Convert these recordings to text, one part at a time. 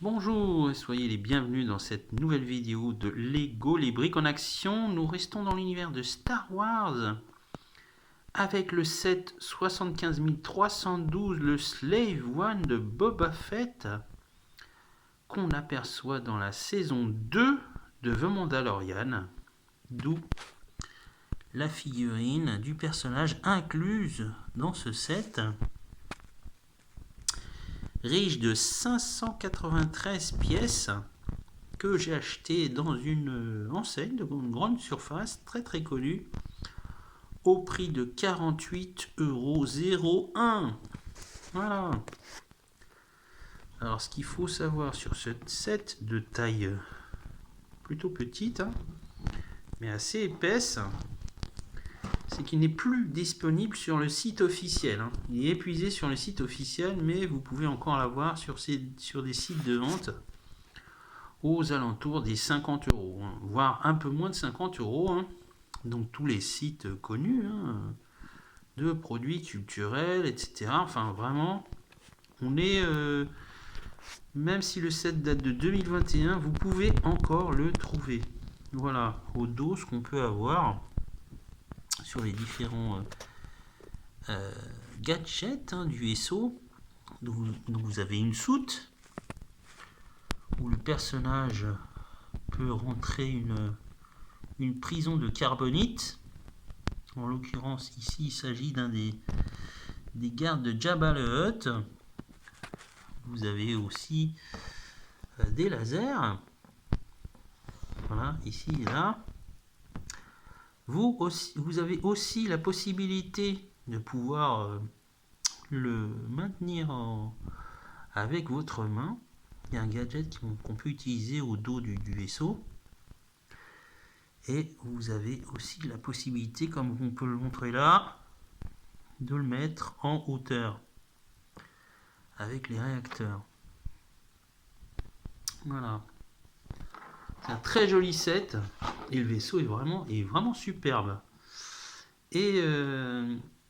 Bonjour et soyez les bienvenus dans cette nouvelle vidéo de Lego, les briques en action. Nous restons dans l'univers de Star Wars avec le set 75312, le Slave One de Boba Fett, qu'on aperçoit dans la saison 2 de The Mandalorian, d'où la figurine du personnage incluse dans ce set, riche de 593 pièces que j'ai acheté dans une enseigne de grande surface très connue au prix de 48,01 €. Voilà. Alors ce qu'il faut savoir sur ce set de taille plutôt petite, mais assez épaisse, c'est qu'il n'est plus disponible sur le site officiel. Il est épuisé sur le site officiel, mais vous pouvez encore l'avoir sur des sites de vente aux alentours des 50 €, voire un peu moins de 50 €. Donc tous les sites connus de produits culturels, etc. Enfin vraiment, on est... même si le set date de 2021, vous pouvez encore le trouver. Voilà, au dos, ce qu'on peut avoir sur les différents gadgets du SO. Donc vous avez une soute où le personnage peut rentrer une prison de carbonite. En l'occurrence, ici, il s'agit d'un des gardes de Jabba le Hutt. Vous avez aussi des lasers. Voilà, ici et là. Vous avez aussi la possibilité de pouvoir le maintenir avec votre main. Il y a un gadget qu'on peut utiliser au dos du vaisseau. Et vous avez aussi la possibilité, comme on peut le montrer là, de le mettre en hauteur avec les réacteurs. Voilà. C'est un très joli set et le vaisseau est vraiment superbe. Et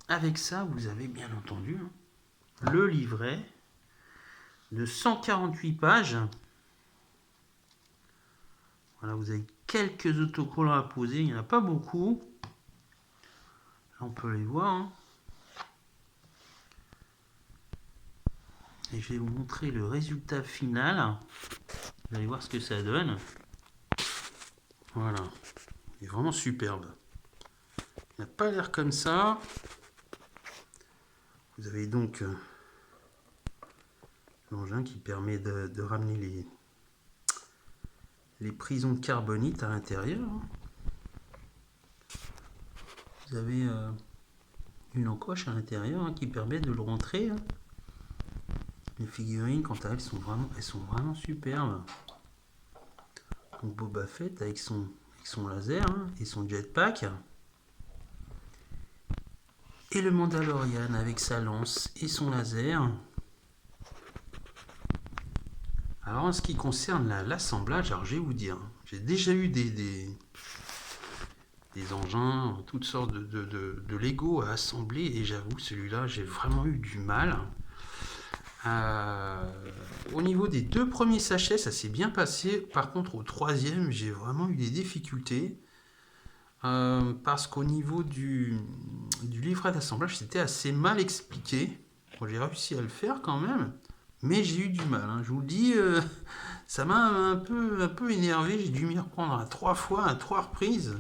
avec ça, vous avez bien entendu le livret de 148 pages. Voilà, vous avez quelques autocollants à poser, il n'y en a pas beaucoup. Là, on peut les voir. Et je vais vous montrer le résultat final. Vous allez voir ce que ça donne. Voilà, il est vraiment superbe. Il n'a pas l'air comme ça. Vous avez donc l'engin qui permet de ramener les prisons de carbonite à l'intérieur. Vous avez une encoche à l'intérieur qui permet de le rentrer. Les figurines, quant à elles, sont vraiment superbes. Donc Boba Fett avec son laser et son jetpack. Et le Mandalorian avec sa lance et son laser. Alors en ce qui concerne l'assemblage, alors je vais vous dire, j'ai déjà eu des engins, toutes sortes de Lego à assembler, et j'avoue, celui-là, j'ai vraiment eu du mal. Au niveau des 2 premiers sachets, ça s'est bien passé. Par contre, au 3e, j'ai vraiment eu des difficultés. Parce qu'au niveau du livret d'assemblage, c'était assez mal expliqué. Bon, j'ai réussi à le faire quand même, mais j'ai eu du mal. Je vous le dis, ça m'a un peu énervé. J'ai dû m'y reprendre à 3 fois, à 3 reprises.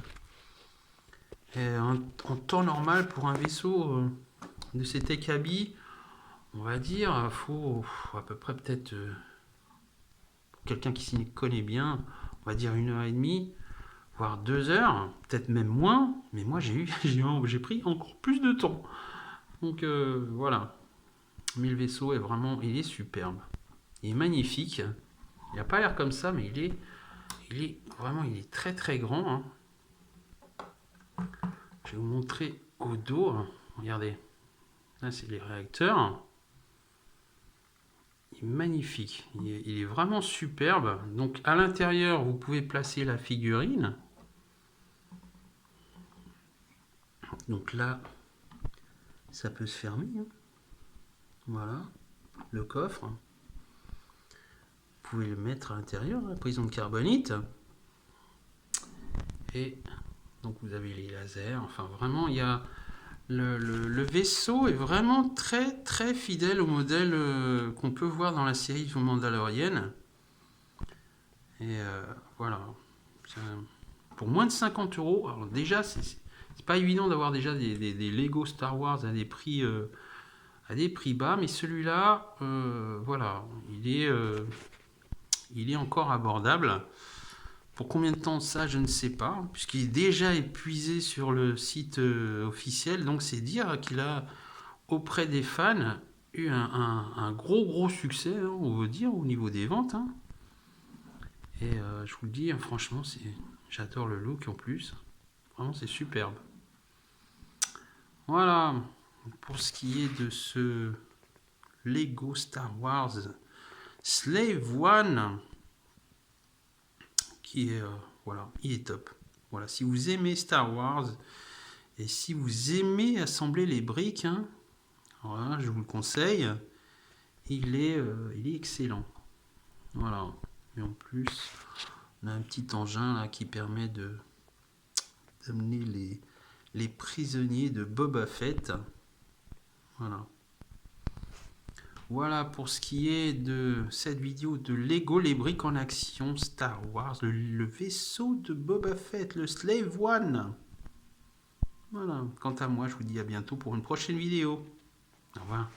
Et en temps normal, pour un vaisseau de cet acabit, on va dire, il faut à peu près peut-être, pour quelqu'un qui s'y connaît bien, on va dire 1h30, voire 2 heures, peut-être même moins, mais moi j'ai pris encore plus de temps. Donc voilà. Mais le vaisseau il est superbe. Il est magnifique. Il n'a pas l'air comme ça, mais il est très grand. Je vais vous montrer au dos. Regardez. Là, c'est les réacteurs. Il est magnifique. Il est vraiment superbe. Donc, à l'intérieur, vous pouvez placer la figurine. Donc là, ça peut se fermer. Voilà. Le coffre. Vous pouvez le mettre à l'intérieur, la prison de carbonite. Et donc vous avez les lasers, enfin vraiment il y a le vaisseau est vraiment très très fidèle au modèle qu'on peut voir dans la série The Mandalorian. Et voilà. Pour moins de 50 euros, alors déjà c'est pas évident d'avoir déjà des Lego Star Wars à des prix bas, mais celui-là, voilà, il est encore abordable. Pour combien de temps ça, je ne sais pas, puisqu'il est déjà épuisé sur le site officiel, donc c'est dire qu'il a, auprès des fans, eu un gros succès, hein, on veut dire, au niveau des ventes. Hein. Et je vous le dis, hein, franchement, j'adore le look en plus. Vraiment, c'est superbe. Voilà, pour ce qui est de ce Lego Star Wars Slave One, qui est, voilà, il est top. Voilà, si vous aimez Star Wars et si vous aimez assembler les briques, hein, voilà, je vous le conseille. Il est excellent. Voilà. Et en plus, on a un petit engin là qui permet d'amener les prisonniers de Boba Fett. Voilà. Voilà pour ce qui est de cette vidéo de Lego, les briques en action, Star Wars, le vaisseau de Boba Fett, le Slave One. Voilà. Quant à moi, je vous dis à bientôt pour une prochaine vidéo. Au revoir.